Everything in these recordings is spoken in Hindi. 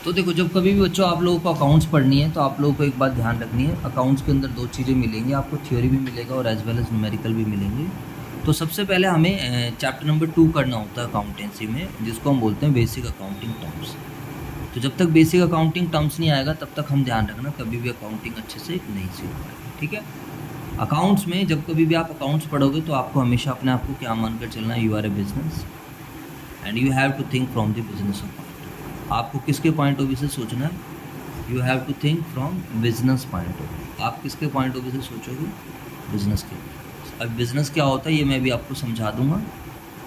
तो देखो, जब कभी भी बच्चों आप लोगों को अकाउंट्स पढ़नी है तो आप लोगों को एक बात ध्यान रखनी है, अकाउंट्स के अंदर दो चीज़ें मिलेंगी आपको, थ्योरी भी मिलेगा और एज वेल एज न्यूमेरिकल भी मिलेंगे। तो सबसे पहले हमें चैप्टर नंबर 2 करना होता है अकाउंटेंसी में, जिसको हम बोलते हैं बेसिक अकाउंटिंग टर्म्स। तो जब तक बेसिक अकाउंटिंग टर्म्स नहीं आएगा तब तक हम ध्यान रखना कभी भी अकाउंटिंग अच्छे से नहीं सीख पाएंगे, ठीक है। अकाउंट्स में जब कभी भी आप अकाउंट्स पढ़ोगे तो आपको हमेशा अपने आप को क्या मानकर चलना है, you are a business and you have to think from the business point. आपको किसके पॉइंट ऑफ व्यू से सोचना है, you have to think from business point of view. आप किसके पॉइंट ऑफ व्यू से सोचोगे, बिजनेस के। अब बिजनेस क्या होता है ये मैं भी आपको समझा दूंगा,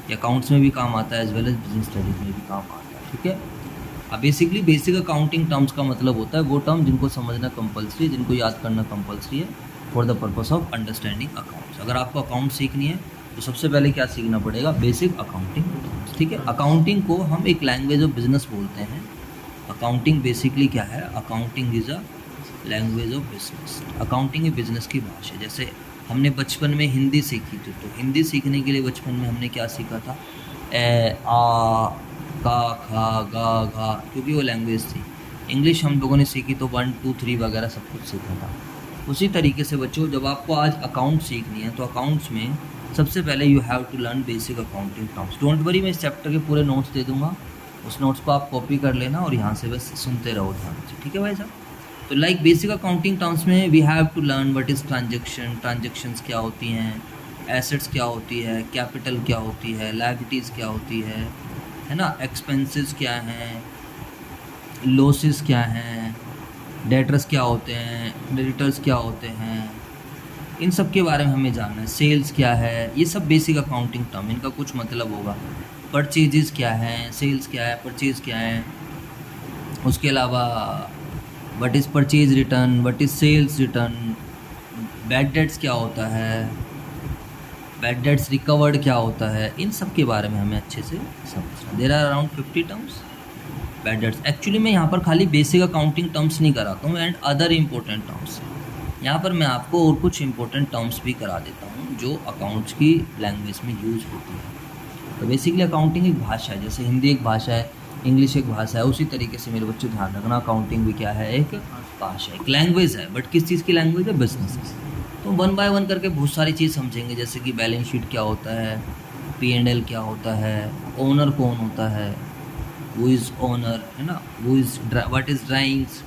ये अकाउंट्स में भी काम आता है as well as business studies में भी काम आता है, ठीक है। अब बेसिकली बेसिक अकाउंटिंग टर्म्स का मतलब होता है वो टर्म जिनको समझना कंपलसरी है, जिनको याद करना कंपलसरी है for the purpose of understanding accounts. अगर आपको अकाउंट सीखनी है तो सबसे पहले क्या सीखना पड़ेगा, बेसिक अकाउंटिंग टर्म्स, ठीक है। अकाउंटिंग को हम एक लैंग्वेज ऑफ बिजनेस बोलते हैं। अकाउंटिंग बेसिकली क्या है, accounting is a language of business. Accounting एक बिजनेस की भाषा है। जैसे हमने बचपन में हिंदी सीखी थी, तो हिंदी सीखने के लिए बचपन में हमने क्या सीखा था, ए आ का खा गा घा, क्योंकि वो लैंग्वेज थी। इंग्लिश हम लोगों ने सीखी तो 1 2 3 वगैरह सब कुछ सीखा था। उसी तरीके से बच्चों जब आपको आज अकाउंट सीखनी है तो अकाउंट्स में सबसे पहले you have to learn basic accounting terms. Don't worry, मैं इस चैप्टर के पूरे नोट्स दे दूंगा, उस नोट्स को आप कॉपी कर लेना और यहाँ से बस सुनते रहो ध्यान से, ठीक है भाई साहब। तो लाइक बेसिक अकाउंटिंग टर्म्स में we have to learn what is transaction, transactions क्या होती हैं, एसेट्स क्या होती है, कैपिटल क्या होती है, लायबिलिटीज़ क्या होती है ना, एक्सपेंसेस क्या हैं, लॉसेस क्या हैं, डेटर्स क्या होते हैं, क्रेडिटर्स क्या होते हैं, इन सब के बारे में हमें जानना है। सेल्स क्या है, ये सब बेसिक अकाउंटिंग टर्म, इनका कुछ मतलब होगा। परचेजेस क्या हैं, सेल्स क्या है, परचेज क्या है, उसके अलावा what is purchase return, what is sales return, bad debts क्या होता है, बैड डेट्स रिकवर्ड क्या होता है, इन सब के बारे में हमें अच्छे से समझना। There are around 50 terms bad debts. Actually मैं यहाँ पर खाली बेसिक अकाउंटिंग टर्म्स नहीं कराता हूँ एंड अदर इम्पोर्टेंट टर्म्स, यहाँ पर मैं आपको और कुछ इंपॉर्टेंट टर्म्स भी करा देता हूँ जो अकाउंट्स की लैंग्वेज में यूज़ होती है। तो बेसिकली अकाउंटिंग एक भाषा है, जैसे हिंदी एक भाषा है, इंग्लिश एक भाषा है, उसी तरीके से मेरे बच्चों ध्यान रखना अकाउंटिंग भी क्या है, एक भाषा, एक लैंग्वेज है। बट किस चीज़ की लैंग्वेज है, बिजनेस। तो 1 बाय 1 करके बहुत सारी चीज़ समझेंगे, जैसे कि बैलेंस शीट क्या होता है, P&L क्या होता है, ओनर कौन होता है, वो इज़ ओनर, है ना, वो is what is drawings,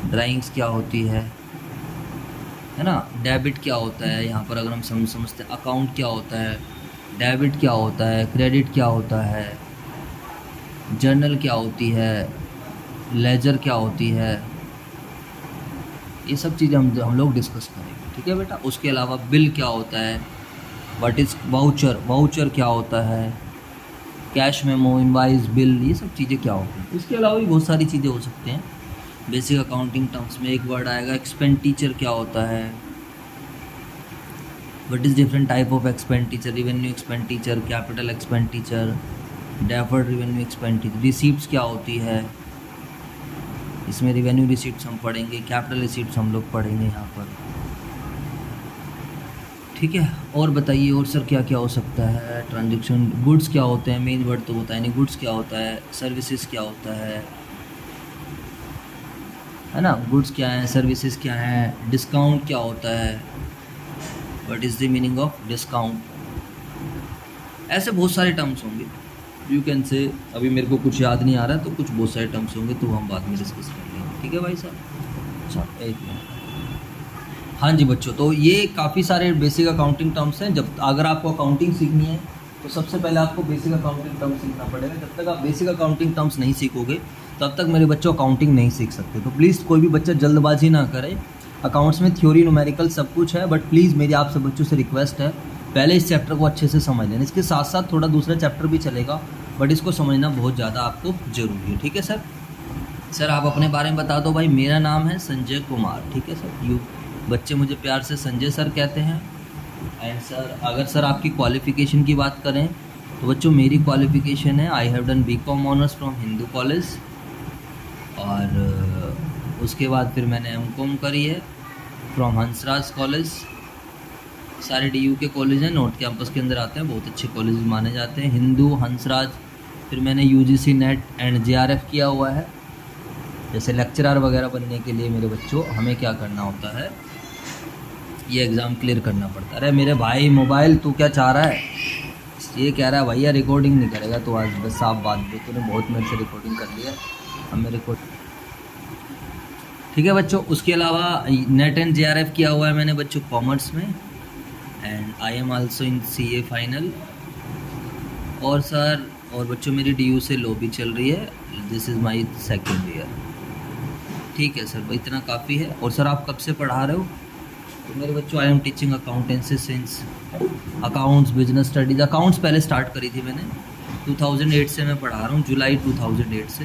drawings क्या होती है ना, डेबिट क्या होता है, यहाँ पर अगर हम समझते हैं अकाउंट क्या होता है, डेबिट क्या होता है, क्रेडिट क्या होता है, जर्नल क्या होती है, लेजर क्या होती है, ये सब चीज़ें हम लोग डिस्कस करेंगे, ठीक है बेटा। उसके अलावा बिल क्या होता है, व्हाट इज़ वाउचर, वाउचर क्या होता है, कैश मेमो, इनवाइस, बिल, ये सब चीज़ें क्या होती हैं। इसके अलावा भी बहुत सारी चीज़ें हो सकते हैं। बेसिक अकाउंटिंग टर्म्स में एक वर्ड आएगा एक्सपेंडिचर क्या होता है, what is different type of expenditure, revenue expenditure, capital expenditure, deferred revenue expenditure, receipts क्या होती है, इसमें रिवेन्यू रिसीप्ट्स हम पढ़ेंगे, कैपिटल रिसीप्ट्स हम लोग पढ़ेंगे यहाँ पर, ठीक है। और बताइए और सर क्या क्या हो सकता है, ट्रांजेक्शन, गुड्स क्या होते हैं, मेन वर्ड तो बताया नहीं, गुड्स क्या होता है, सर्विसेज क्या होता है ना, गुड्स क्या है, सर्विसेज क्या है, डिस्काउंट क्या होता है, what is the meaning of discount. ऐसे बहुत सारे टर्म्स होंगे, यू कैन से, अभी मेरे को कुछ याद नहीं आ रहा है तो कुछ बहुत सारे टर्म्स होंगे तो हम बाद में डिस्कस कर लेंगे, ठीक है भाई साहब। चलो एक मिनट। हाँ जी बच्चों, तो ये काफ़ी सारे बेसिक अकाउंटिंग टर्म्स हैं। जब अगर आपको अकाउंटिंग सीखनी है तो सबसे पहले आपको बेसिक अकाउंटिंग टर्म्स सीखना पड़ेगा। जब तक आप बेसिक अकाउंटिंग टर्म्स नहीं सीखोगे तब तक मेरे बच्चों अकाउंटिंग नहीं सीख सकते। तो प्लीज़ कोई भी बच्चा जल्दबाजी ना करे। अकाउंट्स में थ्योरी, न्यूमेरिकल सब कुछ है, बट प्लीज़ मेरी आप सब बच्चों से रिक्वेस्ट है पहले इस चैप्टर को अच्छे से समझ लेना। इसके साथ साथ थोड़ा दूसरा चैप्टर भी चलेगा, बट इसको समझना बहुत ज़्यादा आपको ज़रूरी है, ठीक है सर। सर आप अपने बारे में बता दो भाई। मेरा नाम है संजय कुमार, ठीक है सर। बच्चे मुझे प्यार से संजय सर कहते हैं। एंड सर अगर सर आपकी क्वालिफ़िकेशन की बात करें तो बच्चों मेरी क्वालिफ़िकेशन है, I have done BCom honours from Hindu college, और उसके बाद फिर मैंने MCom करी है फ्रॉम हंसराज कॉलेज। सारे DU के कॉलेज हैं, नॉर्थ कैंपस के अंदर आते हैं, बहुत अच्छे कॉलेज माने जाते हैं, हिंदू, हंसराज। फिर मैंने UGC नेट एंड JRF किया हुआ है, जैसे लेक्चरर वगैरह बनने के लिए मेरे बच्चों हमें क्या करना होता है, ये एग्ज़ाम क्लियर करना पड़ता है। अरे मेरे भाई मोबाइल तू क्या चाह रहा है, ये कह रहा है भैया रिकॉर्डिंग नहीं करेगा तो आज बस साफ बात भी, तूने बहुत मेरे से रिकॉर्डिंग कर लिया, अब मैं रिकॉर्ड। ठीक है बच्चों, उसके अलावा नेट एंड JRF किया हुआ है मैंने बच्चों कॉमर्स में, and I am also in CA final. और सर और बच्चों मेरी DU से लो भी चल रही है, this is my second year. ठीक है सर, इतना काफ़ी है। और सर आप कब से पढ़ा रहे हो? तो मेरे बच्चों I am teaching accountancy since accounts business studies. Accounts पहले स्टार्ट करी थी मैंने 2008 से मैं पढ़ा रहा हूँ, जुलाई 2008 से।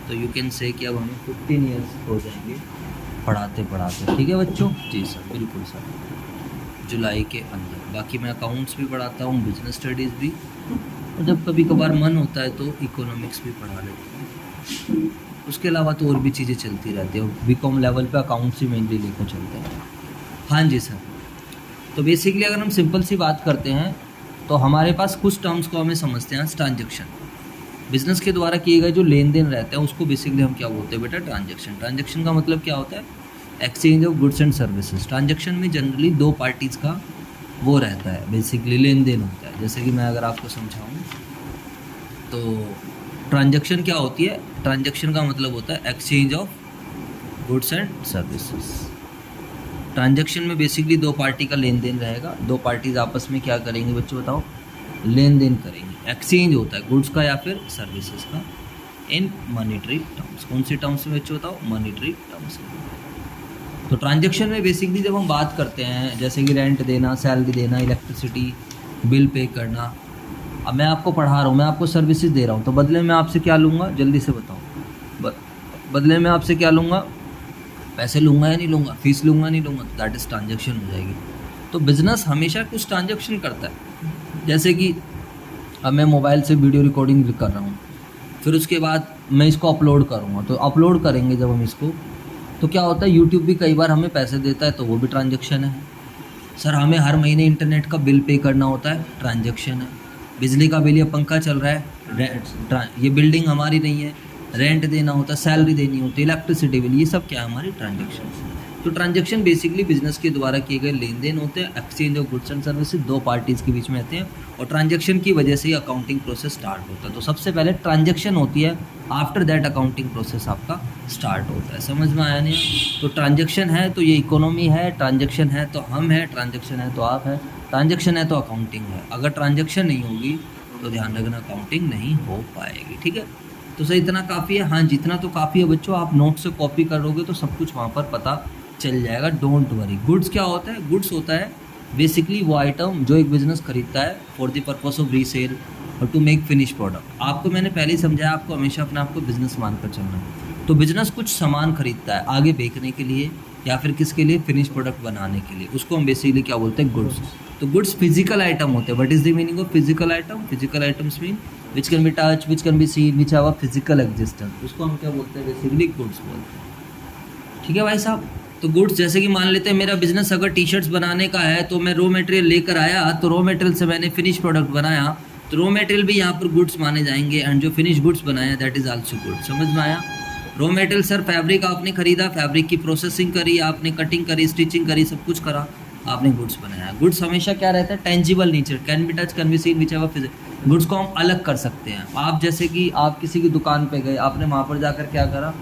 तो यू कैन से कि अब हमें 15 ईयर्स हो जाएंगे पढ़ाते पढ़ाते। ठीक है बच्चों? जी सर, बिल्कुल सर, जुलाई के अंदर। बाकी मैं अकाउंट्स भी पढ़ाता हूँ, बिजनेस स्टडीज़ भी, और जब कभी कभार मन होता है तो इकोनॉमिक्स भी पढ़ा लेता हूँ। उसके अलावा तो और भी चीज़ें चलती रहती हैं। BCom लेवल पे अकाउंट्स ही मेनली लेकर चलते हैं। हाँ जी सर, तो बेसिकली अगर हम सिंपल सी बात करते हैं तो हमारे पास कुछ टर्म्स को हमें समझते हैं। ट्रांजैक्शन, बिजनेस के द्वारा किए गए जो लेन देन रहते हैं उसको बेसिकली हम क्या बोलते हैं बेटा? ट्रांजैक्शन। ट्रांजैक्शन का मतलब क्या होता है? Exchange of goods and services. Transaction में जनरली दो पार्टीज़ का वो रहता है, बेसिकली लेन देन होता है। जैसे कि मैं अगर आपको समझाऊँ तो ट्रांजैक्शन क्या होती है? ट्रांजैक्शन का मतलब होता है exchange of goods and services. Transaction में बेसिकली दो पार्टी का लेन देन रहेगा, दो पार्टीज आपस में क्या करेंगे बच्चों बताओ? लेन देन करेंगे। एक्सचेंज होता है गुड्स का या फिर सर्विसेज का इन मॉनेटरी टर्म्स। कौन सी टर्म्स में बच्चों बताओ? मॉनेटरी टर्म्स में। तो ट्रांजैक्शन में बेसिकली जब हम बात करते हैं जैसे कि रेंट देना, सैलरी देना, इलेक्ट्रिसिटी बिल पे करना, अब मैं आपको पढ़ा रहा हूँ, मैं आपको सर्विसेज दे रहा हूँ, तो बदले में आपसे क्या लूँगा? जल्दी से बताओ, बदले में आपसे क्या लूँगा? पैसे लूँगा या नहीं लूँगा? फीस लूँगा नहीं लूँगा? दैट इज़ ट्रांजैक्शन हो जाएगी। तो बिज़नेस हमेशा कुछ ट्रांजैक्शन करता है। जैसे कि अब मैं मोबाइल से वीडियो रिकॉर्डिंग भी कर रहा हूँ, फिर उसके बाद मैं इसको अपलोड करूँगा, तो अपलोड करेंगे जब हम इसको, तो क्या होता है? यूट्यूब भी कई बार हमें पैसे देता है, तो वो भी ट्रांजैक्शन है। सर हमें हर महीने इंटरनेट का बिल पे करना होता है, ट्रांजैक्शन है। बिजली का बिल, ये पंखा चल रहा है, ये बिल्डिंग हमारी नहीं है, रेंट देना होता है, सैलरी देनी होती है, इलेक्ट्रिसिटी बिल, ये सब क्या है? हमारी ट्रांजैक्शन। तो ट्रांजैक्शन बेसिकली बिजनेस के द्वारा किए गए लेन देन होते हैं। Exchange of goods and services दो पार्टीज़ के बीच में आते हैं, और ट्रांजैक्शन की वजह से ही अकाउंटिंग प्रोसेस स्टार्ट होता है। तो सबसे पहले ट्रांजैक्शन होती है, आफ्टर दैट अकाउंटिंग प्रोसेस आपका स्टार्ट होता है। समझ में आया नहीं? तो ट्रांजैक्शन है तो ये इकोनॉमी है, ट्रांजैक्शन है तो हम हैं, ट्रांजैक्शन है तो आप हैं, ट्रांजैक्शन है तो अकाउंटिंग है। अगर ट्रांजैक्शन नहीं होगी तो ध्यान रखना अकाउंटिंग नहीं हो पाएगी। ठीक है, तो सर इतना काफ़ी है? हाँ, जितना तो काफ़ी है बच्चों। आप नोट से कॉपी करोगे तो सब कुछ वहाँ पर पता चल जाएगा, डोंट वरी। गुड्स क्या होता है? गुड्स होता है बेसिकली वो आइटम जो एक बिजनेस खरीदता है for the purpose of resale और टू मेक फिनिश प्रोडक्ट। आपको मैंने पहले ही समझाया, आपको हमेशा अपने आप को बिजनेस मानकर चलना है। तो बिजनेस कुछ सामान खरीदता है आगे बेचने के लिए या फिर किसके लिए? फिनिश प्रोडक्ट बनाने के लिए। उसको हम बेसिकली क्या बोलते हैं? गुड्स। तो गुड्स फिजिकल आइटम होते हैं। What is the meaning of physical item? Physical items mean which can be touch, which can be seen, which have a physical existence. उसको हम क्या बोलते हैं? बेसिकली गुड्स बोलते हैं। ठीक है भाई साहब। तो गुड्स जैसे कि मान लेते हैं मेरा बिजनेस अगर टी-शर्ट्स बनाने का है, तो मैं रॉ मटेरियल लेकर आया, तो रॉ मटेरियल से मैंने फिनिश प्रोडक्ट बनाया, तो रॉ मटेरियल भी यहाँ पर गुड्स माने जाएंगे, एंड जो फिनिश गुड्स बनाया दैट इज आल्सो गुड। समझ में आया? रॉ मटेरियल सर फैब्रिक आपने खरीदा, फैब्रिक की प्रोसेसिंग करी, आपने कटिंग करी, स्टिचिंग करी, सब कुछ करा, आपने गुड्स बनाया। गुड्स हमेशा क्या रहता है? Tangible nature, can be touch, can be seen, which have a physical. Goods को हम अलग कर सकते हैं। आप जैसे कि आप किसी की दुकान पे गए, आपने वहाँ पर जाकर क्या करा?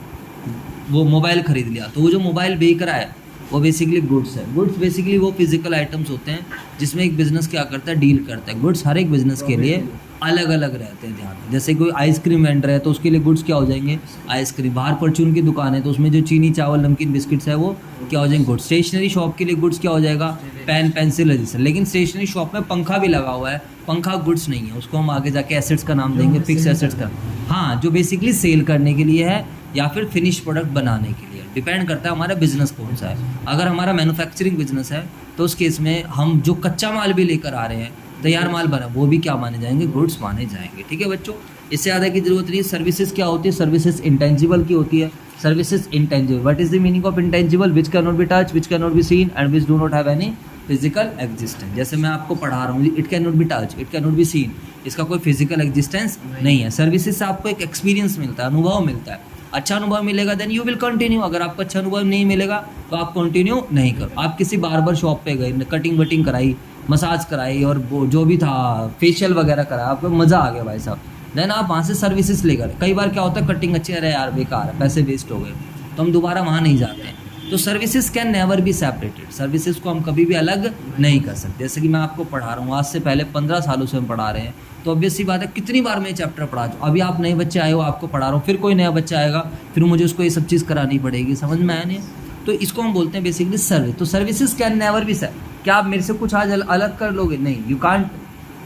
वो मोबाइल खरीद लिया, तो वो जो मोबाइल बेच रहा है वो बेसिकली गुड्स है। गुड्स बेसिकली वो फिजिकल आइटम्स होते हैं जिसमें एक बिजनेस क्या करता है? डील करता है। गुड्स हर एक बिजनेस के लिए अलग अलग रहते हैं। ध्यान, जैसे कोई आइसक्रीम वेंडर है तो उसके लिए गुड्स क्या हो जाएंगे? आइसक्रीम। बाहर परचून की दुकान है तो उसमें जो चीनी, चावल, नमकीन, बिस्किट्स है वो क्या हो जाएंगे? गुड्स। स्टेशनरी शॉप के लिए गुड्स क्या हो जाएगा? Pen, pencil, register. लेकिन स्टेशनरी शॉप में पंखा भी लगा हुआ है, पंखा गुड्स नहीं है, उसको हम आगे जाके एसेट्स का नाम देंगे, फिक्स एसेट्स का। हाँ, जो बेसिकली सेल करने के लिए है या फिर फिनिश प्रोडक्ट बनाने के लिए, डिपेंड करता है हमारा बिजनेस कौन सा है। अगर हमारा मैन्युफैक्चरिंग बिजनेस है तो उस केस में हम जो कच्चा माल भी लेकर आ रहे हैं, तैयार माल बना, वो भी क्या माने जाएंगे? गुड्स माने जाएंगे। ठीक है बच्चों, इससे ज़्यादा की जरूरत नहीं है। सर्विसेज क्या होती है? सर्विसेज इंटेंजिबल की होती है। Services intangible, what is the meaning of intangible? Which can not be touch, which can not be seen, and which do not have any physical existence. जैसे मैं आपको पढ़ा रहा हूँ, it can not be touch, it can not be seen, इसका कोई फिजिकल एग्जिस्टेंस नहीं है। सर्विसेज से आपको एक एक्सपीरियंस मिलता है, अनुभव मिलता है। अच्छा अनुभव मिलेगा देन यू विल कंटिन्यू। अगर आपको अच्छा अनुभव नहीं मिलेगा तो आप कंटिन्यू नहीं करो। आप किसी बार्बर शॉप पे गए, कटिंग वटिंग कराई, मसाज कराई और वो जो भी था फेशियल वगैरह कराया, आपको मज़ा आ गया भाई साहब, देन आप वहाँ से सर्विसेज लेकर। कई बार क्या होता है कटिंग अच्छी, अरे यार बेकार है, पैसे वेस्ट हो गए, तो हम दोबारा वहाँ नहीं जाते हैं। तो services can never be separated, services को हम कभी भी अलग नहीं कर सकते। जैसे कि मैं आपको पढ़ा रहा हूँ, आज से पहले 15 सालों से हम पढ़ा रहे हैं, तो ऑब्वियस सी बात है कितनी बार मैं चैप्टर पढ़ा चुका। अभी आप नए बच्चे आए हो, आपको पढ़ा रहा हूँ, फिर कोई नया बच्चा आएगा, फिर मुझे उसको ये सब चीज़ करानी पड़ेगी, समझ में आया नहीं? तो इसको हम बोलते हैं बेसिकली सर्विस। तो सर्विसेज कैन नेवर बी क्या आप मेरे से कुछ आज अलग कर लोगे? नहीं, you can't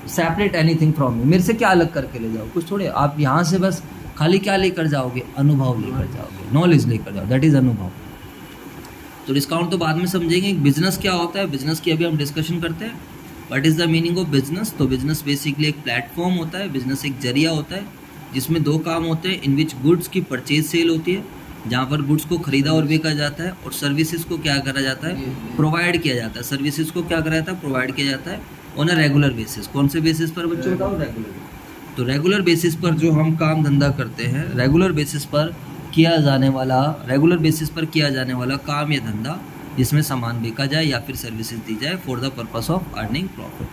separate anything from me. मेरे से क्या अलग करके ले जाओ? कुछ थोड़े। आप यहाँ से बस खाली क्या लेकर जाओगे? अनुभव लेकर जाओगे, नॉलेज लेकर जाओ, दैट इज़ अनुभव। तो डिस्काउंट तो बाद में समझेंगे। बिजनेस क्या होता है, बिजनेस की अभी हम डिस्कशन करते हैं। What is the meaning of business? तो बिजनेस बेसिकली एक प्लेटफॉर्म होता है, बिजनेस एक जरिया होता है जिसमें दो काम होते हैं, इन विच गुड्स की परचेज सेल होती है, जहाँ पर गुड्स को खरीदा और बेचा जाता है, और सर्विसेज को क्या करा जाता है? प्रोवाइड किया जाता है। सर्विसेज को क्या करा जाता है? प्रोवाइड किया जाता है ऑन अ रेगुलर बेसिस। कौन से बेसिस पर बच्चों? बताओ, रेगुलर। तो रेगुलर बेसिस पर जो हम काम धंधा करते हैं, रेगुलर बेसिस पर किया जाने वाला काम या धंधा जिसमें सामान बेचा जाए या फिर सर्विसेज दी जाए for the purpose of earning profit.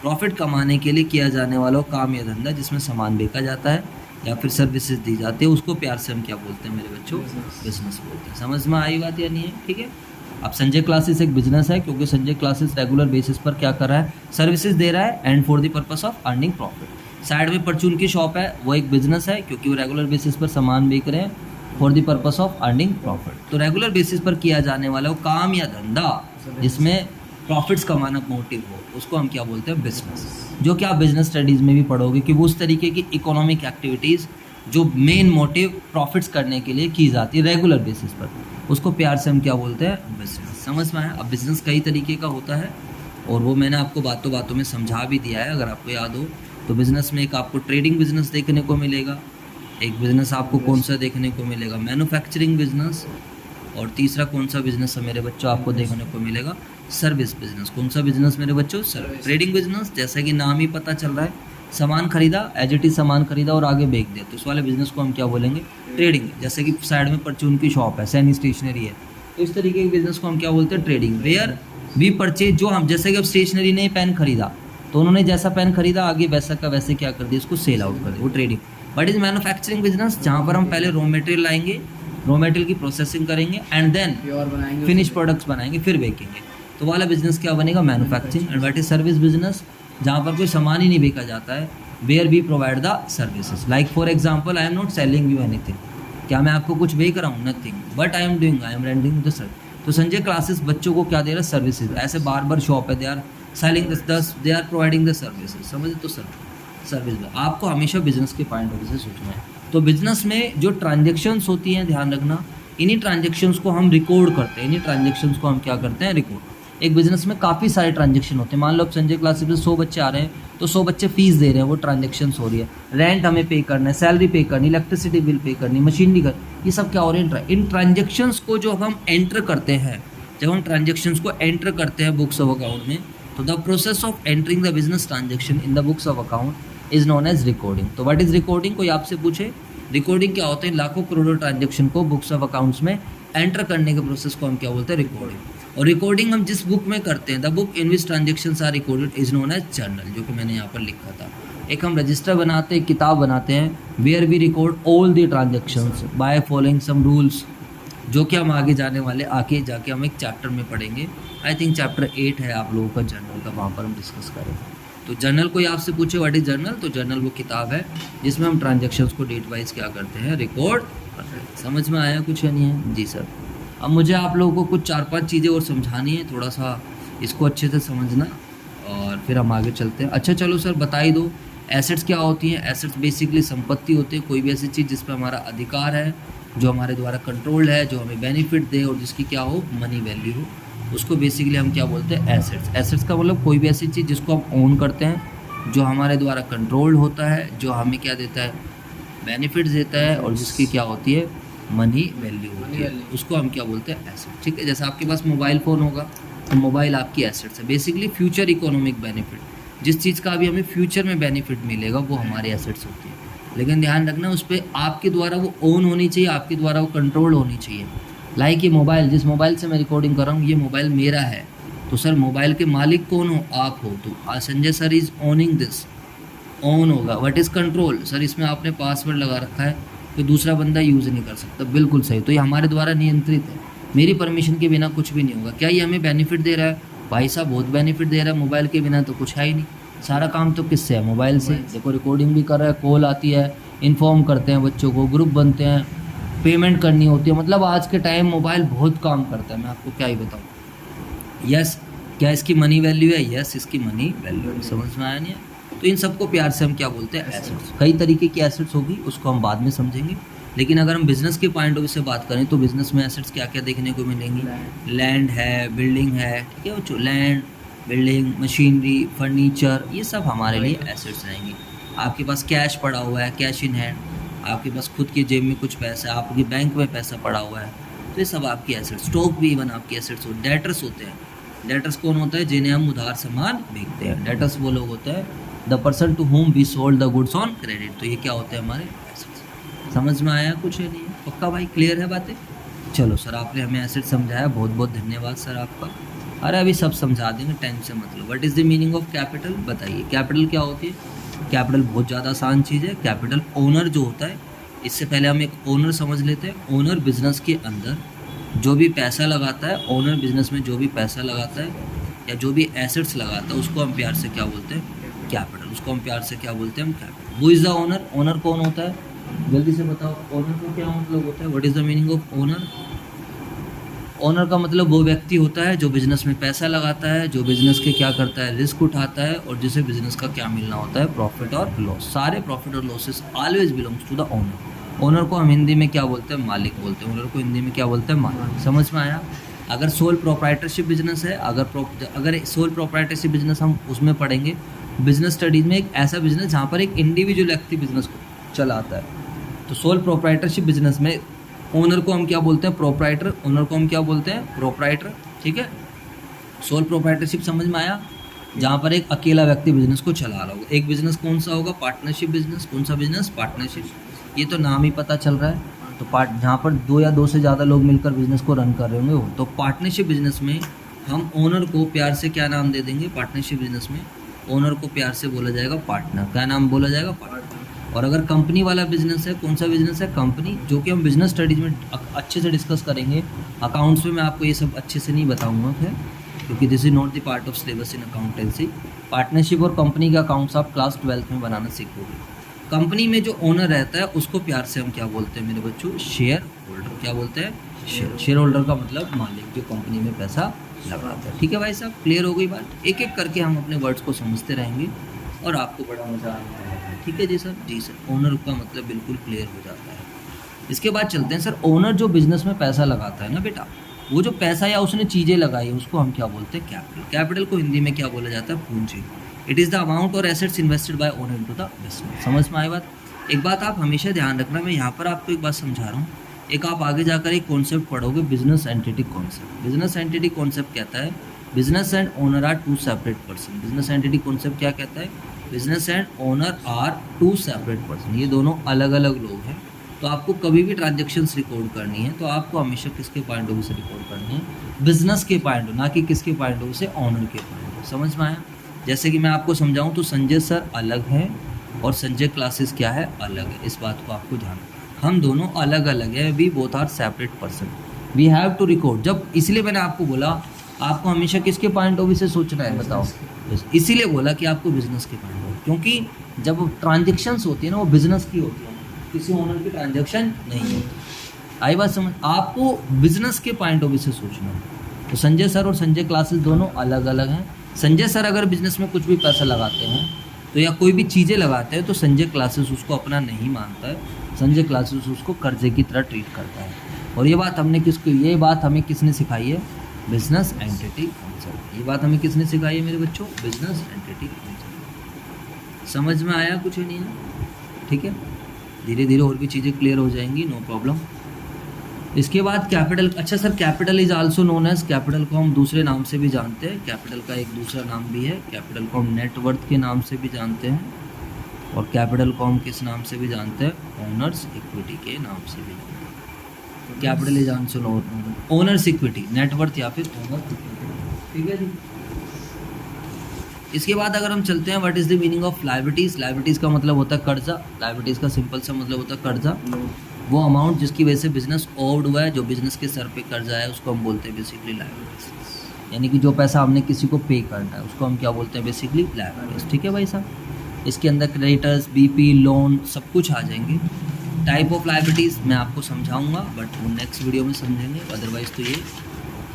Profit कमाने के लिए किया जाने वाला काम या धंधा जिसमें सामान बेचा जाता है या फिर सर्विसेज दी जाती है, उसको प्यार से हम क्या बोलते हैं मेरे बच्चों? बिजनेस बोलते हैं। समझ में आई बात या नहीं है? ठीक है। अब संजय क्लासेस एक बिजनेस है, क्योंकि संजय क्लासेस रेगुलर बेसिस पर क्या कर रहा है? सर्विसेज दे रहा है, and for the purpose of earning profit. Side में परचून की शॉप है, वो एक बिजनेस है, क्योंकि वो रेगुलर बेसिस पर सामान बेच रहे हैं for the purpose of earning profit. तो रेगुलर बेसिस पर किया जाने वाला वो काम या धंधा जिसमें प्रॉफिट्स कमाना मोटिव हो, उसको हम क्या बोलते हैं? बिजनेस। जो कि आप बिजनेस स्टडीज़ में भी पढ़ोगे कि वो उस तरीके की इकोनॉमिक एक्टिविटीज़ जो मेन मोटिव प्रॉफिट्स करने के लिए की जाती है रेगुलर बेसिस पर, उसको प्यार से हम क्या बोलते हैं? बिजनेस। समझ में आया? अब बिजनेस कई तरीके का होता है और वो मैंने आपको बातों बातों में समझा भी दिया है, अगर आपको याद हो तो। बिजनेस में एक आपको ट्रेडिंग बिजनेस देखने को मिलेगा, एक बिजनेस आपको कौन सा देखने को मिलेगा? Manufacturing business. और तीसरा कौन सा बिजनेस है मेरे बच्चों आपको देखने को मिलेगा? Service business. कौन सा बिजनेस मेरे बच्चों? ट्रेडिंग बिजनेस, जैसा कि नाम ही पता चल रहा है, सामान खरीदा, एज इट इज सामान खरीदा और आगे बेच दिया, तो इस वाले बिजनेस को हम क्या बोलेंगे? ट्रेडिंग। जैसे कि साइड में परचून की शॉप है, सैनी स्टेशनरी है, तो इस तरीके के बिजनेस को हम क्या बोलते हैं? ट्रेडिंग। वेयर वी परचेज, जो हम जैसे कि अब स्टेशनरी ने पेन खरीदा तो उन्होंने जैसा पेन खरीदा आगे वैसा का वैसे क्या कर दिया, इसको सेल आउट कर दिया, वो trading. But is manufacturing business, जहाँ पर हम पहले रॉ मटेरियल लाएंगे, रॉ मटेरियल की प्रोसेसिंग करेंगे एंड देन फिनिश प्रोडक्ट्स बनाएंगे, फिर बेचेंगे, तो वाला बिजनेस क्या बनेगा? Manufacturing. And what is service business? जहाँ पर कोई सामान ही नहीं बेचा जाता है, where we provide the services. Like for example, I am not selling you anything, क्या मैं आपको कुछ बेच रहा हूँ? Nothing, but I am rending the service. तो संजय क्लासेस बच्चों को क्या दे रहा है? सर्विसेज। ऐसे बार शॉप है, they are selling they are providing the services. समझे? तो सर्विस में आपको हमेशा बिजनेस के पॉइंट ऑफ व्यू से सोचना है। तो बिजनेस में जो ट्रांजेक्शन्स होती हैं, ध्यान रखना, इन्हीं ट्रांजेक्शन्स को हम रिकॉर्ड करते हैं, इन्हीं ट्रांजेक्शन्स को हम क्या करते हैं? रिकॉर्ड। एक बिजनेस में काफ़ी सारे ट्रांजेक्शन होते हैं। मान लो अब संजय क्लासेस में 100 बच्चे आ रहे हैं, तो 100 बच्चे फीस दे रहे हैं, वो ट्रांजेक्शन्स हो रही है, रेंट हमें पे करना है, सैलरी पे करनी, इलेक्ट्रिसिटी बिल पे करनी, मशीनरी कर, ये सब क्या हो रहा है? इन ट्रांजेक्शन्स को जो हम एंटर करते हैं, जब हम ट्रांजेक्शन्स को एंटर करते हैं बुक्स ऑफ अकाउंट में, तो the process of entering the business transaction in the books of account is known as recording. तो व्हाट इज रिकॉर्डिंग? कोई आपसे पूछे रिकॉर्डिंग क्या होते हैं? लाखों करोड़ों ट्रांजेक्शन को बुक्स ऑफ अकाउंट्स में एंटर करने के प्रोसेस को हम क्या बोलते हैं? रिकॉर्डिंग। और रिकॉर्डिंग हम जिस बुक में करते हैं, the book in which transactions are recorded is known as journal, जो कि मैंने यहाँ पर लिखा था। एक हम रजिस्टर बनाते हैं, किताब बनाते हैं, where we record all the transactions by following some rules, जो कि हम आगे जाके हम एक चैप्टर में पढ़ेंगे। आई थिंक चैप्टर 8 है आप लोगों का जर्नल का, वहाँ पर हम डिस्कस करेंगे। तो जर्नल कोई आपसे पूछे व्हाट इज जर्नल, तो जर्नल वो किताब है जिसमें हम ट्रांजेक्शन्स को डेट वाइज क्या करते हैं? रिकॉर्ड करते हैं। समझ में आया कुछ या नहीं है? जी सर। अब मुझे आप लोगों को कुछ 4-5 चीज़ें और समझानी है, थोड़ा सा इसको अच्छे से समझना और फिर हम आगे चलते हैं। अच्छा चलो सर बता ही दो, एसेट्स क्या होती हैं? एसेट्स बेसिकली संपत्ति होती है, कोई भी ऐसी चीज़ जिस पर हमारा अधिकार है, जो हमारे द्वारा कंट्रोल्ड है, जो हमें बेनिफिट दे और जिसकी क्या हो? मनी वैल्यू हो, उसको बेसिकली हम क्या बोलते हैं? एसेट्स। एसेट्स का मतलब कोई भी ऐसी चीज़ जिसको हम ओन करते हैं, जो हमारे द्वारा कंट्रोल्ड होता है, जो हमें क्या देता है? बेनिफिट्स देता है, और जिसकी क्या होती है? मनी वैल्यू होती है, उसको हम क्या बोलते हैं? एसेट। ठीक है, जैसे आपके पास मोबाइल फ़ोन होगा तो मोबाइल आपकी एसेट्स है, बेसिकली फ्यूचर इकोनॉमिक बेनिफिट, जिस चीज़ का अभी हमें फ्यूचर में बेनिफिट मिलेगा वो हमारी एसेट्स होती है। लेकिन ध्यान रखना उस पर आपके द्वारा वो ओन होनी चाहिए, आपके द्वारा वो कंट्रोल होनी चाहिए। लाइक ये मोबाइल, जिस मोबाइल से मैं रिकॉर्डिंग कर रहा हूँ ये मोबाइल मेरा है, तो सर मोबाइल के मालिक कौन हो? आप हो। तो Sanjay sir is owning this, on होगा। What is control? सर इसमें आपने पासवर्ड लगा रखा है, कोई दूसरा बंदा यूज़ नहीं कर सकता। बिल्कुल सही। तो ये हमारे द्वारा नियंत्रित है, मेरी परमिशन के बिना कुछ भी नहीं होगा। क्या ये हमें बेनिफिट दे रहा है? भाई साहब बहुत बेनिफिट दे रहा है। मोबाइल के बिना तो कुछ है ही नहीं, सारा काम तो किससे है? मोबाइल से। देखो रिकॉर्डिंग भी कर रहा है, कॉल आती है, इन्फॉर्म करते हैं बच्चों को, ग्रुप बनते हैं, पेमेंट करनी होती है। मतलब आज के टाइम मोबाइल बहुत काम करता है, मैं आपको क्या ही बताऊँ। यस, क्या इसकी मनी वैल्यू है? यस, इसकी मनी वैल्यू है। समझ में आया नहीं है? तो इन सबको प्यार से हम क्या बोलते हैं? एसेट्स। कई तरीके की एसेट्स होगी, उसको हम बाद में समझेंगे। लेकिन अगर हम बिज़नेस के पॉइंट ऑफ व्यू से बात करें तो बिज़नेस में एसेट्स क्या क्या देखने को मिलेंगी? लैंड है, बिल्डिंग है, ठीक है बच्चों। लैंड, बिल्डिंग, मशीनरी, फर्नीचर, ये सब हमारे लिए एसेट्स रहेंगे। आपके पास कैश पड़ा हुआ है, कैश इन हैंड, आपके पास खुद की जेब में कुछ पैसा है, आपके बैंक में पैसा पड़ा हुआ है, तो ये सब आपकी एसेट्स। स्टॉक भी इवन आपकी एसेट्स होते हैं। डेटर्स होते हैं। डेटर्स कौन होता है? जिन्हें हम उधार सामान बेचते हैं। डेटर्स वो लोग होते हैं the person to whom we sold the goods on credit. तो ये क्या होते हैं? हमारे एसेट्स। समझ में आया कुछ है? नहीं है? पक्का भाई, क्लियर है बातें? चलो सर, आपने हमें एसेट समझाया, बहुत बहुत धन्यवाद सर आपका। अरे अभी सब समझा देंगे, टेंशन मतलब। What is the meaning of capital? बताइए कैपिटल क्या होती है? कैपिटल बहुत ज़्यादा आसान चीज़ है। कैपिटल ओनर जो होता है, इससे पहले हम एक ओनर समझ लेते हैं। ओनर बिजनेस के अंदर जो भी पैसा लगाता है, ओनर बिजनेस में जो भी पैसा लगाता है या जो भी एसेट्स लगाता है, उसको हम प्यार से क्या बोलते हैं? कैपिटल। उसको हम प्यार से क्या बोलते हैं? हम कैपिटल। वो इज़ द ओनर। ओनर कौन होता है? जल्दी से बताओ, ओनर का क्या मतलब होता है? What is the meaning of owner? Owner का मतलब वो व्यक्ति होता है जो बिज़नेस में पैसा लगाता है, जो बिज़नेस के क्या करता है? रिस्क उठाता है, और जिसे बिज़नेस का क्या मिलना होता है? प्रॉफिट और लॉस। सारे प्रॉफिट और losses always belongs to the owner. Owner को हम हिंदी में क्या बोलते हैं? मालिक बोलते हैं। ओनर को हिंदी में क्या बोलते हैं? मालिक। समझ में आया? अगर सोल प्रोप्राइटरशिप बिजनेस है, अगर सोल प्रोप्राइटरशिप बिजनेस हम उसमें पढ़ेंगे बिजनेस स्टडीज़ में, एक ऐसा बिजनेस जहाँ पर एक इंडिविजुअल व्यक्ति बिजनेस को चलाता है। तो सोल प्रोप्राइटरशिप बिजनेस में ओनर को हम क्या बोलते हैं? प्रोप्राइटर। ओनर को हम क्या बोलते हैं? प्रोप्राइटर। ठीक है, सोल प्रोप्राइटरशिप समझ में आया? जहाँ पर एक अकेला व्यक्ति बिजनेस को चला रहा होगा। एक बिजनेस कौन सा होगा? Partnership business. कौन सा बिजनेस? पार्टनरशिप। ये तो नाम ही पता चल रहा है। तो जहाँ पर दो या दो से ज़्यादा लोग मिलकर बिजनेस को रन कर रहे होंगे वो। तो पार्टनरशिप बिजनेस में हम ओनर को प्यार से क्या नाम दे देंगे? पार्टनरशिप बिजनेस में ओनर को प्यार से बोला जाएगा पार्टनर। क्या नाम बोला जाएगा? पार्टनर। और अगर कंपनी वाला बिजनेस है, कौन सा बिजनेस है? कंपनी, जो कि हम बिजनेस स्टडीज़ में अच्छे से डिस्कस करेंगे। अकाउंट्स में मैं आपको ये सब अच्छे से नहीं बताऊँगा खैर, क्योंकि this is not the part of syllabus in accountancy. Partnership और कंपनी के अकाउंट्स आप क्लास 12th में बनाना सीखोगे। कंपनी में जो ओनर रहता है उसको प्यार से हम क्या बोलते हैं मेरे बच्चों? Share holder. क्या बोलते हैं? शेयर होल्डर का मतलब मालिक, जो कंपनी में पैसा लगाता है। ठीक है भाई साहब, क्लियर हो गई बात? एक एक करके हम अपने वर्ड्स को समझते रहेंगे और आपको बड़ा मज़ा आएगा। ठीक है जी सर? जी सर, ओनर का मतलब बिल्कुल क्लियर हो जाता है। इसके बाद चलते हैं सर, ओनर जो बिजनेस में पैसा लगाता है ना बेटा, वो जो पैसा या उसने चीज़ें लगाई उसको हम क्या बोलते हैं? कैपिटल। कैपिटल को हिंदी में क्या बोला जाता है? पूंजी। इट इज़ द अमाउंट और assets invested bye owner into the business. समझ में आई बात? एक बात आप हमेशा ध्यान रखना, मैं यहाँ पर आपको एक बात समझा रहा हूँ, एक आप आगे जाकर एक कॉन्सेप्ट पढ़ोगे, business entity concept. Business entity concept कहता है business and owner are two separate person. Business entity concept क्या कहता है? Business and owner are two separate person. ये दोनों अलग अलग लोग हैं। तो आपको कभी भी ट्रांजेक्शन्स रिकॉर्ड करनी है तो आपको हमेशा किसके पॉइंट ऑफ व्यू से रिकॉर्ड करनी है? बिजनेस के पॉइंट ऑफ, ना कि किसके पॉइंट ऑफ व्यू से? ओनर के पॉइंट ऑफ। समझ में आया? जैसे कि मैं आपको समझाऊं तो संजय सर अलग हैं और संजय क्लासेस क्या है? अलग है। इस बात को आपको ध्यान, हम दोनों अलग अलग है। We both are separate person, we have to record. जब इसलिए मैंने आपको बोला आपको हमेशा किसके पॉइंट ऑफ व्यू से सोचना है? बताओ। इसीलिए बोला कि आपको बिजनेस के पॉइंट ऑफ व्यू, क्योंकि जब ट्रांजेक्शन्स होती है ना वो बिजनेस की होती है, किसी ओनर की ट्रांजेक्शन नहीं होती। आई बात समझ? आपको बिजनेस के पॉइंट ऑफ व्यू से सोचना है। तो संजय सर और संजय क्लासेस दोनों अलग अलग हैं। संजय सर अगर बिजनेस में कुछ भी पैसा लगाते हैं तो या कोई भी चीज़ें लगाते हैं तो संजय क्लासेस उसको अपना नहीं मानता है। संजय क्लासेस उसको कर्जे की तरह ट्रीट करता है। और ये बात हमें किसने सिखाई है? Business entity concept. ये बात हमें किसने सिखाई है मेरे बच्चों? Business entity concept. समझ में आया कुछ नहीं है? ठीक है, धीरे धीरे और भी चीज़ें क्लियर हो जाएंगी, नो प्रॉब्लम। इसके बाद कैपिटल। अच्छा sir, capital is also known as, capital को हम दूसरे नाम से भी जानते हैं। कैपिटल का एक दूसरा नाम भी है, कैपिटल को हम नेटवर्थ के नाम से भी जानते हैं। और कैपिटल को हम किस नाम से भी जानते हैं, ओनर्स इक्विटी के नाम से भी जानते हैं। कैपिटल जान सुनो, ओनर्स इक्विटी, नेटवर्थ या फिर ओनर्स इक्विटी, ठीक है जी। इसके बाद अगर हम चलते हैं, what is the meaning of liabilities. Liabilities का मतलब होता है कर्जा। लायबिलिटीज़ का सिंपल सा मतलब होता है कर्जा, वो अमाउंट जिसकी वजह से बिजनेस ओव्ड हुआ है, जो बिजनेस के सर पे कर्जा है उसको हम बोलते हैं बेसिकली लायबिलिटीज़। यानी कि जो पैसा हमने किसी को पे करना है उसको हम क्या बोलते हैं, बेसिकली लायबिलिटीज़, ठीक है भाई साहब। इसके अंदर क्रेडिटर्स, बीपी, लोन सब कुछ आ जाएंगे। टाइप ऑफ लायबिलिटीज़ मैं आपको समझाऊंगा, बट वो नेक्स्ट वीडियो में समझेंगे, अदरवाइज़ तो ये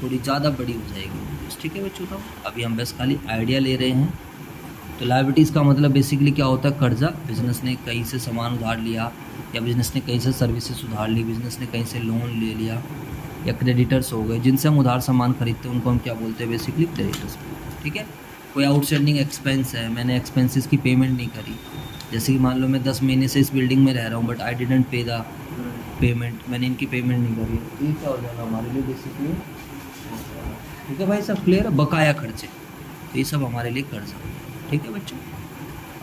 थोड़ी ज़्यादा बड़ी हो जाएगी, ठीक है बच्चों। तो अभी हम बस खाली आइडिया ले रहे हैं। तो लायबिलिटीज़ का मतलब बेसिकली क्या होता है, कर्जा। बिज़नेस ने कहीं से सामान उधार लिया, या बिज़नेस ने कहीं से सर्विसेज उधार ली, बिज़नेस ने कहीं से लोन ले लिया, या क्रेडिटर्स हो गए जिनसे हम उधार सामान खरीदते हैं, उनको हम क्या बोलते हैं, बेसिकली क्रेडिटर्स, ठीक है। कोई आउटस्टैंडिंग एक्सपेंस है, मैंने एक्सपेंसेस की पेमेंट नहीं करी, जैसे कि मान लो मैं 10 महीने से इस बिल्डिंग में रह रहा हूँ बट आई डिडंट पे द पेमेंट, मैंने इनकी पेमेंट नहीं करी, तो ये क्या हो जाएगा हमारे लिए बेसिकली, ठीक है भाई सब क्लियर है। बकाया खर्चे, तो ये सब हमारे लिए कर्जा, ठीक है बच्चों।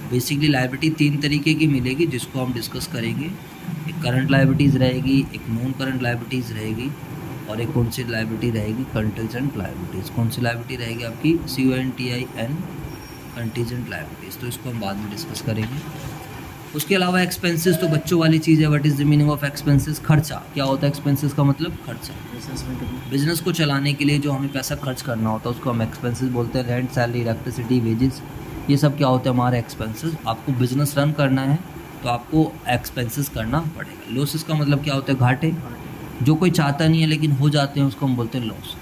बेसिकली लायबिलिटी 3 तरीके की मिलेगी जिसको हम डिस्कस करेंगे। एक करंट लायबिलिटीज़ रहेगी, एक नॉन करंट लायबिलिटीज़ रहेगी, और एक कौन सी लायबिलिटी रहेगी, कंटीजेंट लायबिलिटीज़। कौन सी लायबिलिटी रहेगी आपकी, CONTIN, कंटीजेंट लायबिलिटीज़। तो इसको हम बाद में डिस्कस करेंगे। उसके अलावा एक्सपेंसेस तो बच्चों वाली चीज़ है। What is the meaning of expenses, खर्चा। क्या होता है एक्सपेंसेस का मतलब, खर्चा। बिजनेस को चलाने के लिए जो हमें पैसा खर्च करना होता है उसको हम एक्सपेंसेस बोलते हैं। रेंट, सैलरी, इलेक्ट्रिसिटी, वेजेस, ये सब क्या होते हैं हमारे एक्सपेंसेस। आपको बिजनेस रन करना है तो आपको एक्सपेंसेस करना पड़ेगा। लॉसेस का मतलब क्या होता है, घाटे। जो कोई चाहता नहीं है लेकिन हो जाते हैं उसको हम बोलते हैं लॉस।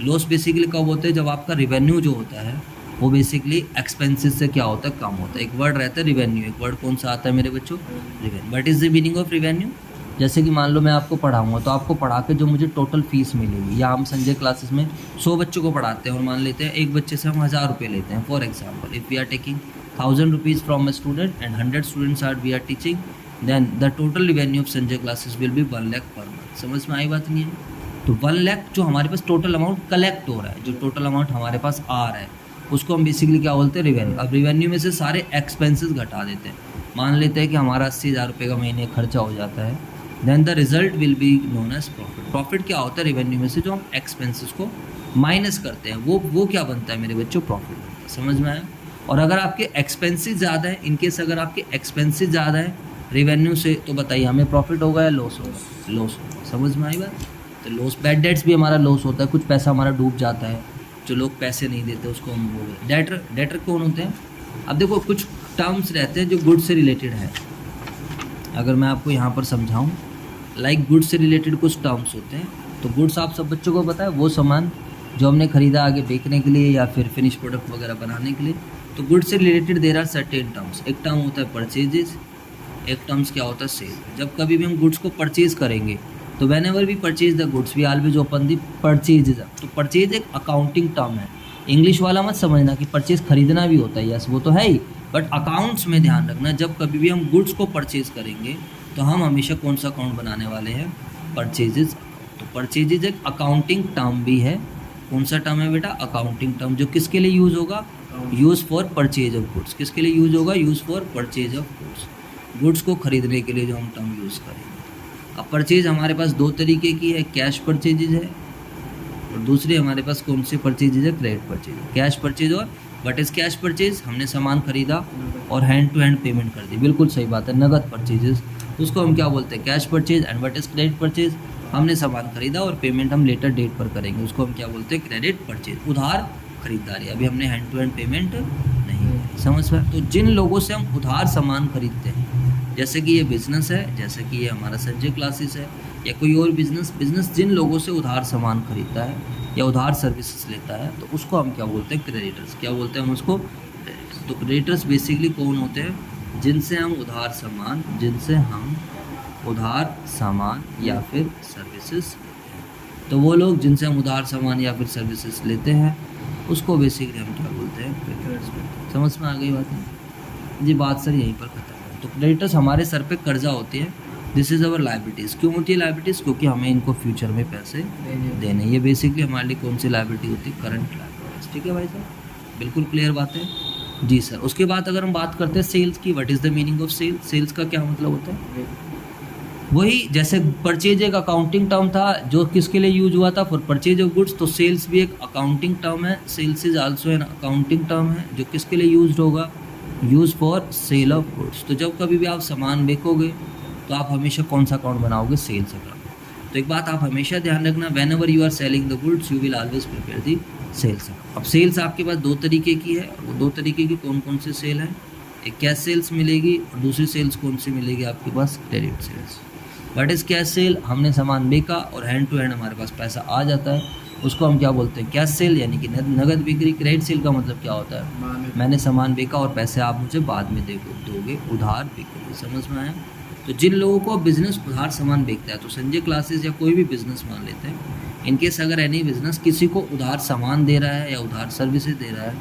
लॉस बेसिकली कब होते हैं, जब आपका रिवेन्यू जो होता है वो बेसिकली एक्सपेंसेस से क्या होता है, कम होता है। एक वर्ड रहता है रिवेन्यू, एक वर्ड कौन सा आता है मेरे बच्चों, revenue. What is the meaning of revenue. जैसे कि मान लो मैं आपको पढ़ाऊंगा तो आपको पढ़ा के जो मुझे टोटल फीस मिलेगी, या हम संजय क्लासेस में 100 बच्चों को पढ़ाते हैं और मान लेते हैं एक बच्चे से हम 1000 रुपये लेते हैं। For example, if we are taking 1000 rupees from a student and 100 students are we are teaching, then the total revenue of Sanjay classes will be 1 lakh per month. समझ में आई बात नहीं है। तो 1 लाख जो हमारे पास टोटल अमाउंट कलेक्ट हो रहा है, जो टोटल अमाउंट हमारे पास आ रहा है, उसको हम बेसिकली क्या बोलते हैं, रिवेन्यू। अब रिवेन्यू में से सारे एक्सपेंसेस घटा देते हैं। मान लेते हैं कि हमारा 80,000 रुपये का महीने खर्चा हो जाता है, then the result will be known as profit. Profit क्या होता है, रिवेन्यू में से जो हम एक्सपेंसेस को माइनस करते हैं वो क्या बनता है मेरे बच्चों, प्रॉफिट बनता है। समझ में आया। और अगर आपके एक्सपेंसेस ज़्यादा है, इनकेस अगर आपके एक्सपेंसेस ज़्यादा है रिवेन्यू से, तो बताइए हमें प्रॉफिट होगा या लॉस होगा, लॉस होगा। समझ में आई बात। तो लॉस, बैड डेट्स भी हमारा लॉस होता है, कुछ पैसा हमारा डूब जाता है, जो लोग पैसे नहीं देते उसको हम बोलते हैं डेटर। डेटर कौन होते हैं, अब देखो कुछ टर्म्स रहते हैं जो गुड से रिलेटेड है। अगर मैं आपको यहाँ पर समझाऊँ, लाइक गुड्स से रिलेटेड कुछ टर्म्स होते हैं। तो गुड्स आप सब बच्चों को पता है, वो सामान जो हमने ख़रीदा आगे बेचने के लिए या फिर फिनिश प्रोडक्ट वगैरह बनाने के लिए। तो गुड्स से related there are certain terms. एक टर्म होता है परचेजेस, एक टर्म्स क्या होता है सेल। जब कभी भी हम गुड्स को परचेज करेंगे तो whenever we purchase the goods we always open the purchase. तो परचेज एक अकाउंटिंग टर्म है। इंग्लिश वाला मत समझना कि परचेज खरीदना भी होता है, यस वो तो है ही, बट अकाउंट्स में ध्यान रखना, जब कभी भी हम गुड्स को परचेज करेंगे तो हम हमेशा कौन सा अकाउंट बनाने वाले हैं, परचेजेज। तो परचेजेज एक अकाउंटिंग टर्म भी है। कौन सा टर्म है बेटा, अकाउंटिंग टर्म, जो किसके लिए यूज़ होगा, use for purchase of goods. किसके लिए यूज़ होगा, use for purchase of goods. Goods को खरीदने के लिए जो हम टर्म यूज़ करेंगे। अब परचेज हमारे पास 2 तरीके की है, कैश परचेजेज है और दूसरी हमारे पास कौन सी परचेजेज है, क्रेडिट परचेज। कैश परचेज और व्हाट इज़ कैश परचेज, हमने सामान खरीदा और हैंड टू हैंड पेमेंट कर दी, बिल्कुल सही बात है, नगद परचेजेस, उसको हम क्या बोलते हैं, cash purchase. And what is credit purchase, हमने सामान खरीदा और पेमेंट हम लेटर डेट पर करेंगे, उसको हम क्या बोलते हैं, क्रेडिट परचेज। उधार खरीदारी, अभी हमने हैंड टू हैंड पेमेंट नहीं करी। समझ में। तो जिन लोगों से हम उधार सामान खरीदते हैं, जैसे कि ये बिज़नेस है, जैसे कि ये हमारा संजय क्लासेस है, या कोई और बिज़नेस जिन लोगों से उधार सामान खरीदता है या उधार सर्विसेज लेता है, तो उसको हम क्या बोलते हैं, क्रेडिटर्स। क्या बोलते हैं हम उसको, क्रेडिटर्स। तो क्रेडिटर्स बेसिकली कौन होते हैं, जिनसे हम उधार सामान या फिर सर्विसेज, तो वो लोग जिनसे हम उधार सामान या फिर सर्विसेज लेते हैं उसको बेसिकली हम क्या बोलते हैं, क्रेडिटर्स। समझ में आ गई बात है जी। बात सर यहीं पर खत्म है। तो क्रेडिटर्स हमारे सर पे कर्जा होती है। This is our liabilities. क्यों होती है लायबिलिटीज़, क्योंकि हमें इनको फ्यूचर में पैसे देने। ये बेसिकली हमारे लिए कौन सी लायबिलिटी होती है, करंट लायबिलिटीज़। ठीक है भाई साहब, बिल्कुल क्लियर बात है। जी सर। उसके बाद अगर हम बात करते हैं सेल्स की, what is the meaning of sale, sales का क्या मतलब होता है? वही जैसे परचेज एक अकाउंटिंग टर्म था जो किसके लिए यूज हुआ था, फॉर परचेज ऑफ गुड्स, तो सेल्स भी एक अकाउंटिंग टर्म है, sales is also an accounting term है जो किसके लिए यूज होगा, use for sale of goods. तो जब कभी भी आप सामान बेचोगे तो आप हमेशा कौन सा अकाउंट बनाओगे, सेल्स अकाउंट। तो एक बात आप हमेशा ध्यान रखना, whenever you are selling the goods you will always prepare the sales account. अब सेल्स आपके पास दो तरीके की है, वो दो तरीके की कौन कौन से सेल हैं, एक कैश सेल्स मिलेगी और दूसरी सेल्स कौन सी मिलेगी आपके पास, credit sales. What is cash sale, हमने सामान बेचा और हैंड टू हैंड हमारे पास पैसा आ जाता है, उसको हम क्या बोलते हैं, कैश सेल, यानी कि नगद बिक्री। क्रेडिट सेल का मतलब क्या होता है, मैंने सामान बेचा और पैसे आप मुझे बाद में दोगे, उधार बिक्री। समझ में आया? तो जिन लोगों को बिज़नेस उधार सामान बेचता है, तो संजय क्लासेस या कोई भी बिज़नेस मान लेते हैं, इनकेस अगर एनी बिज़नेस किसी को उधार सामान दे रहा है या उधार सर्विसेज दे रहा है,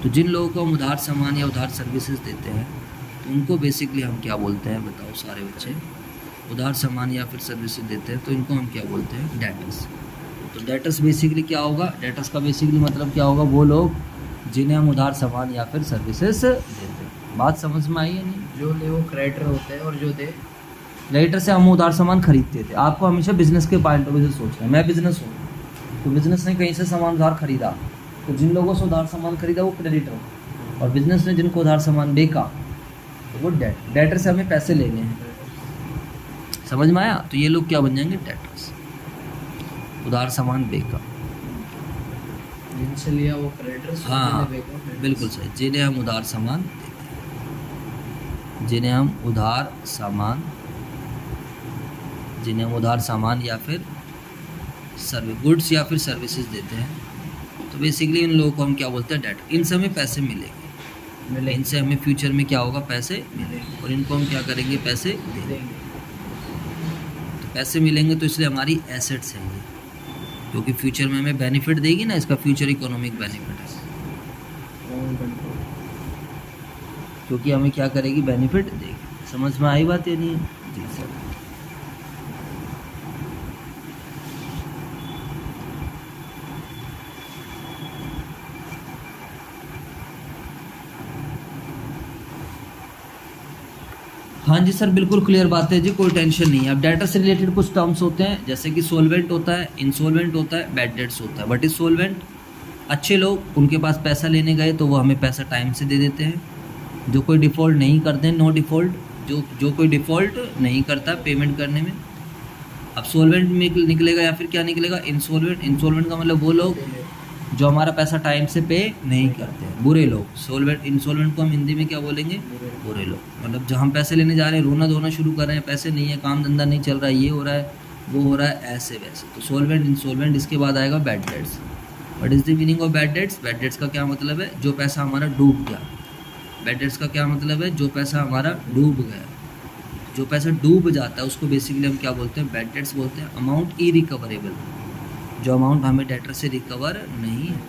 तो जिन लोगों को हम उधार सामान या उधार सर्विसेज देते हैं तो उनको बेसिकली हम क्या बोलते हैं, बताओ सारे बच्चे, उधार सामान या फिर सर्विसेज देते हैं तो इनको हम क्या बोलते हैं, डेटर्स। तो डेटर्स बेसिकली क्या होगा, डेटर्स का बेसिकली मतलब क्या होगा, वो लोग जिन्हें हम उधार सामान या फिर सर्विसेज देते हैं। बात समझ में आई है नहीं? जो ले वो क्रेडिटर होते हैं और जो दे, क्रेडिटर से हम उधार सामान खरीदते थे। आपको हमेशा बिजनेस के पॉइंट ऑफ व्यू से सोचना है। मैं बिजनेस हूँ तो बिजनेस ने कहीं से सामान उधार खरीदा, तो जिन लोगों से उधार सामान खरीदा वो क्रेडिटर हो, और बिजनेस ने जिनको उधार सामान बेचा तो वो डेटर से हमें पैसे लेने हैं। समझ में आया? तो ये लोग क्या बन जाएंगे, डेटर्स, उधार सामान बेचा, जिनसे लिया वो क्रेडिटर्स। हाँ बिल्कुल सही, जिन्हें हम उधार सामान देते हैं, जिन्हें हम उधार सामान, जिन्हें हम उधार सामान या फिर गुड्स या फिर सर्विसेज देते हैं, तो बेसिकली इन लोगों को हम क्या बोलते हैं, डेट। इनसे हमें पैसे मिलेंगे, इनसे हमें फ्यूचर में क्या होगा, पैसे मिलेंगे, और इनको हम क्या करेंगे, पैसे देंगे। तो पैसे मिलेंगे तो इसलिए हमारी एसेट्स हैं ये, क्योंकि फ्यूचर में हमें बेनिफिट देगी ना, इसका फ्यूचर इकोनॉमिक बेनिफिट है, क्योंकि हमें क्या करेगी, बेनिफिट देगी। समझ में आई बात या नहीं? जी सर। हाँ जी सर, बिल्कुल क्लियर बात है जी, कोई टेंशन नहीं है। अब डाटा से रिलेटेड कुछ टर्म्स होते हैं, जैसे कि सोलवेंट होता है, इंसोलवेंट होता है, बैड डेट्स होता है। व्हाट इज सोलवेंट, अच्छे लोग, उनके पास पैसा लेने गए तो वो हमें पैसा टाइम से दे देते हैं। जो कोई डिफ़ॉल्ट नहीं करते हैं, नो डिफ़ॉल्ट, जो कोई डिफ़ॉल्ट नहीं करता पेमेंट करने में। अब सोलवेंट में निकलेगा या फिर क्या निकलेगा, इंसोलवेंट। इंसोलवेंट का मतलब वो लोग जो हमारा पैसा टाइम से पे नहीं करते हैं, बुरे लोग। सोलवेंट, इंसोलवेंट को हम हिंदी में क्या बोलेंगे, बुरे लोग। मतलब जब हम पैसे लेने जा रहे हैं, रोना धोना शुरू कर रहे हैं, पैसे नहीं है, काम धंधा नहीं चल रहा है, ये हो रहा है, वो हो रहा है, ऐसे वैसे, तो सोलवेंट, इंसोलवेंट। इसके बाद आएगा bad debts. What is the meaning of bad debts, bad debts का क्या मतलब है, जो पैसा हमारा डूब गया। बैड डेट्स का क्या मतलब है, जो पैसा हमारा डूब गया। जो पैसा डूब जाता है उसको बेसिकली हम क्या बोलते हैं, बैड डेट्स बोलते हैं। अमाउंट इरिकवरेबल, जो अमाउंट हमें डेटर से रिकवर नहीं है,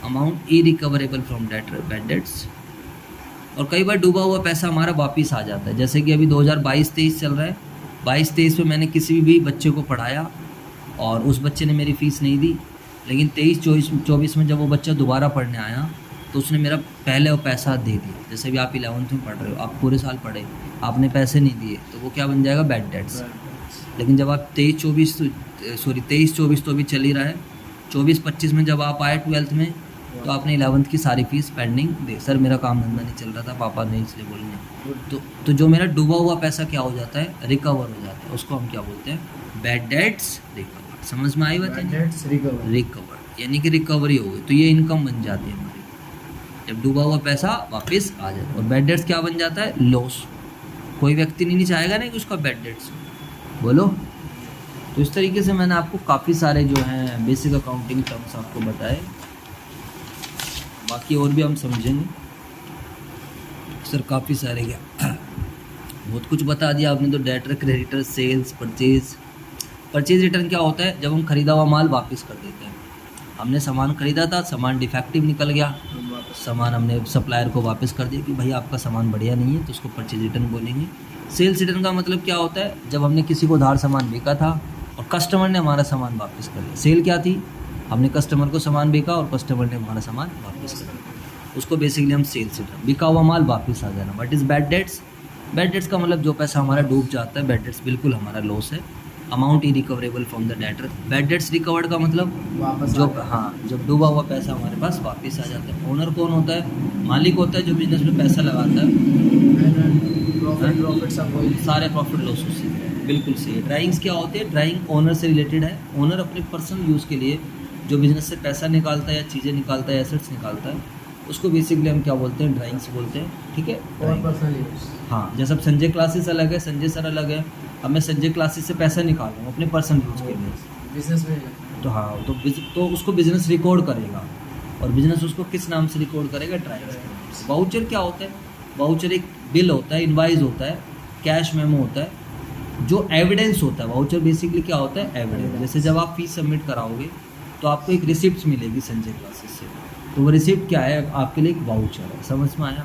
amount irrecoverable from debtor, bad debts. और कई बार डूबा हुआ पैसा हमारा वापस आ जाता है, जैसे कि अभी 2022-23 चल रहा है। 22-23 में मैंने किसी भी बच्चे को पढ़ाया और उस बच्चे ने मेरी फ़ीस नहीं दी, लेकिन 23-24 में जब वो बच्चा दोबारा पढ़ने आया तो उसने मेरा पहले वो पैसा दे दिया। जैसे भी आप 11th में पढ़ रहे हो, आप पूरे साल पढ़े, आपने पैसे नहीं दिए, तो वो क्या बन जाएगा, बैड डेट्स। लेकिन जब आप 23-24 तो अभी चल ही रहा है, 24-25 में जब आप आए 12th में, तो आपने 11th की सारी फीस पेंडिंग दे। सर मेरा काम धंधा नहीं चल रहा था, पापा ने इसलिए बोलने, तो जो मेरा डूबा हुआ पैसा क्या हो जाता है, रिकवर हो जाता है। उसको हम क्या बोलते हैं, बैड डेट्स रिकवर। समझ में आई बात है? रिकवर यानी कि रिकवरी हो गई, तो ये इनकम बन जाती है हमारी, जब डूबा हुआ पैसा वापस आ जाता है। और बैड डेट्स क्या बन जाता है, लॉस। कोई व्यक्ति नहीं चाहेगा ना कि उसका बैड डेट्स, बोलो। तो इस तरीके से मैंने आपको काफ़ी सारे जो हैं बेसिक अकाउंटिंग टर्म्स आपको बताए, बाकी और भी हम समझेंगे। सर काफ़ी सारे क्या बहुत कुछ बता दिया आपने, तो debtor, creditor, sales, purchase. Purchase return क्या होता है, जब हम खरीदा हुआ माल वापस कर देते हैं। हमने सामान खरीदा था, सामान डिफेक्टिव निकल गया, सामान हमने सप्लायर को वापस कर दिया कि भाई आपका सामान बढ़िया नहीं है, तो उसको परचेज रिटर्न बोलेंगे। सेल्स रिटर्न का मतलब क्या होता है, जब हमने किसी को उधार सामान बेचा था और कस्टमर ने हमारा सामान वापस कर दिया। सेल क्या थी, हमने कस्टमर को सामान बेचा और कस्टमर ने हमारा सामान वापस कर दिया। उसको बेसिकली हम सेल्स रिटर्न। बिका हुआ माल वापस आ जाना। What is bad debts? Bad debts का मतलब जो पैसा हमारा डूब जाता है, बैड डेट्स बिल्कुल हमारा लॉस है। Amount irrecoverable from the debtor. Bad debts recovered का मतलब वापस जो आ जाए। हाँ जब डूबा हुआ पैसा हमारे पास वापस आ जाता है। ओनर कौन होता है? मालिक होता है जो बिजनेस में पैसा लगाता है। प्रॉफिट सब वही। सारे प्रॉफिट लॉस उससे। बिल्कुल सही। ड्राइंग्स क्या होती है? ड्राइंग ओनर से रिलेटेड है। ओनर अपने पर्सनल यूज़ के लिए जो बिजनेस से पैसा निकालता है या चीज़ें निकालता है, एसेट्स निकालता है, उसको बेसिकली हम क्या बोलते हैं? ड्राइंग्स बोलते हैं। ठीक है, और ड्राइंग। Personal use. हाँ, जैसे अब संजय क्लासेस अलग है, संजय सर अलग है। अब मैं संजय क्लासेस से पैसा निकाल रहा हूँ अपने पर्सनल यूज़ के लिए, बिजनेस में तो हाँ तो उसको बिजनेस रिकॉर्ड करेगा। और बिजनेस उसको किस नाम से रिकॉर्ड करेगा? ड्राइंग्स। वाउचर क्या होता है? वाउचर एक बिल होता है, इनवाइस होता है, कैश मेमो होता है, जो एविडेंस होता है। वाउचर बेसिकली क्या होता है? एविडेंस। जैसे जब आप फीस सबमिट कराओगे तो आपको एक रिसिप्ट मिलेगी संजय क्लासेस से, तो वो रिसिप्ट क्या है? आपके लिए एक वाउचर है। समझ में आया?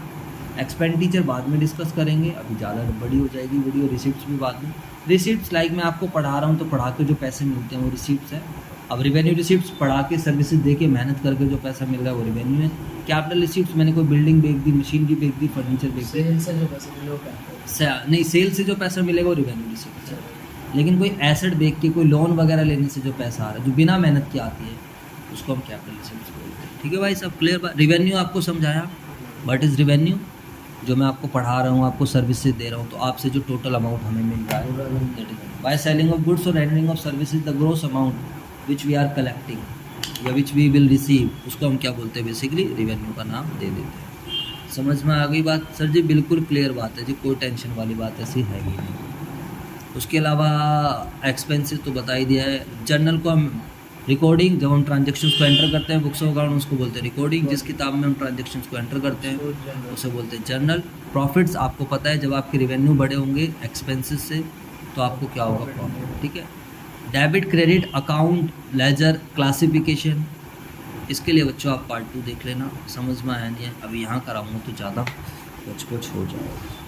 एक्सपेंडिचर बाद में डिस्कस करेंगे, अभी ज़्यादा बड़ी हो जाएगी वीडियो। रिसिप्ट्स भी बाद में। रिसिप्ट्स लाइक मैं आपको पढ़ा रहा हूँ तो पढ़ा के जो पैसे मिलते हैं वो रिसिप्ट्स है। अब रिवेन्यू रिसिप्ट्स पढ़ा के सर्विसेज दे के मेहनत करके जो पैसा मिल रहा है वो रिवेन्यू है। कैपिटल रिसिप्ट्स मैंने कोई बिल्डिंग बेच दी, मशीनरी बेच दी, फर्नीचर बेच दी, सेल से जो पैसे मिले वो क्या? नहीं सेल से जो पैसा मिलेगा वो रिवेन्यू रिसिप्ट है। लेकिन कोई एसेट बेच के, कोई लोन वगैरह लेने से जो पैसा आ रहा है, जो बिना मेहनत के आती है, उसको हम कैपिटल रिसिप्ट्स बोलते हैं। ठीक है भाई, सब क्लियर? रिवेन्यू आपको समझाया? What is revenue? जो मैं आपको पढ़ा रहा हूँ, आपको सर्विसेज दे रहा हूँ, तो आपसे जो टोटल अमाउंट हमें मिल रहा है, बाय सेलिंग ऑफ गुड्स और rendering of services the gross amount which we are collecting या विच वी विल रिसीव, उसको हम क्या बोलते हैं? बेसिकली रिवेन्यू का नाम दे देते हैं। समझ में आ गई बात? सर जी बिल्कुल क्लियर बात है जी, कोई टेंशन वाली बात ऐसी है ही नहीं। उसके अलावा एक्सपेंसेस तो बता ही दिया है। जर्नल को हम रिकॉर्डिंग, जब हम ट्रांजेक्शन्स को एंटर करते हैं बुक्स ऑफ अकाउंट, उसको बोलते हैं रिकॉर्डिंग। जिस किताब में हम ट्रांजेक्शन्स को एंटर करते हैं उसे बोलते हैं जर्नल। प्रॉफिट्स आपको पता है, जब आपके रिवेन्यू बड़े होंगे एक्सपेंसेस से तो आपको क्या होगा? प्रॉफिट। ठीक है। Debit, credit, account, ledger, classification, इसके लिए बच्चों आप पार्ट 2 देख लेना। समझ में आया नहीं है? अभी यहाँ कराऊंगा तो ज़्यादा कुछ हो जाएगा।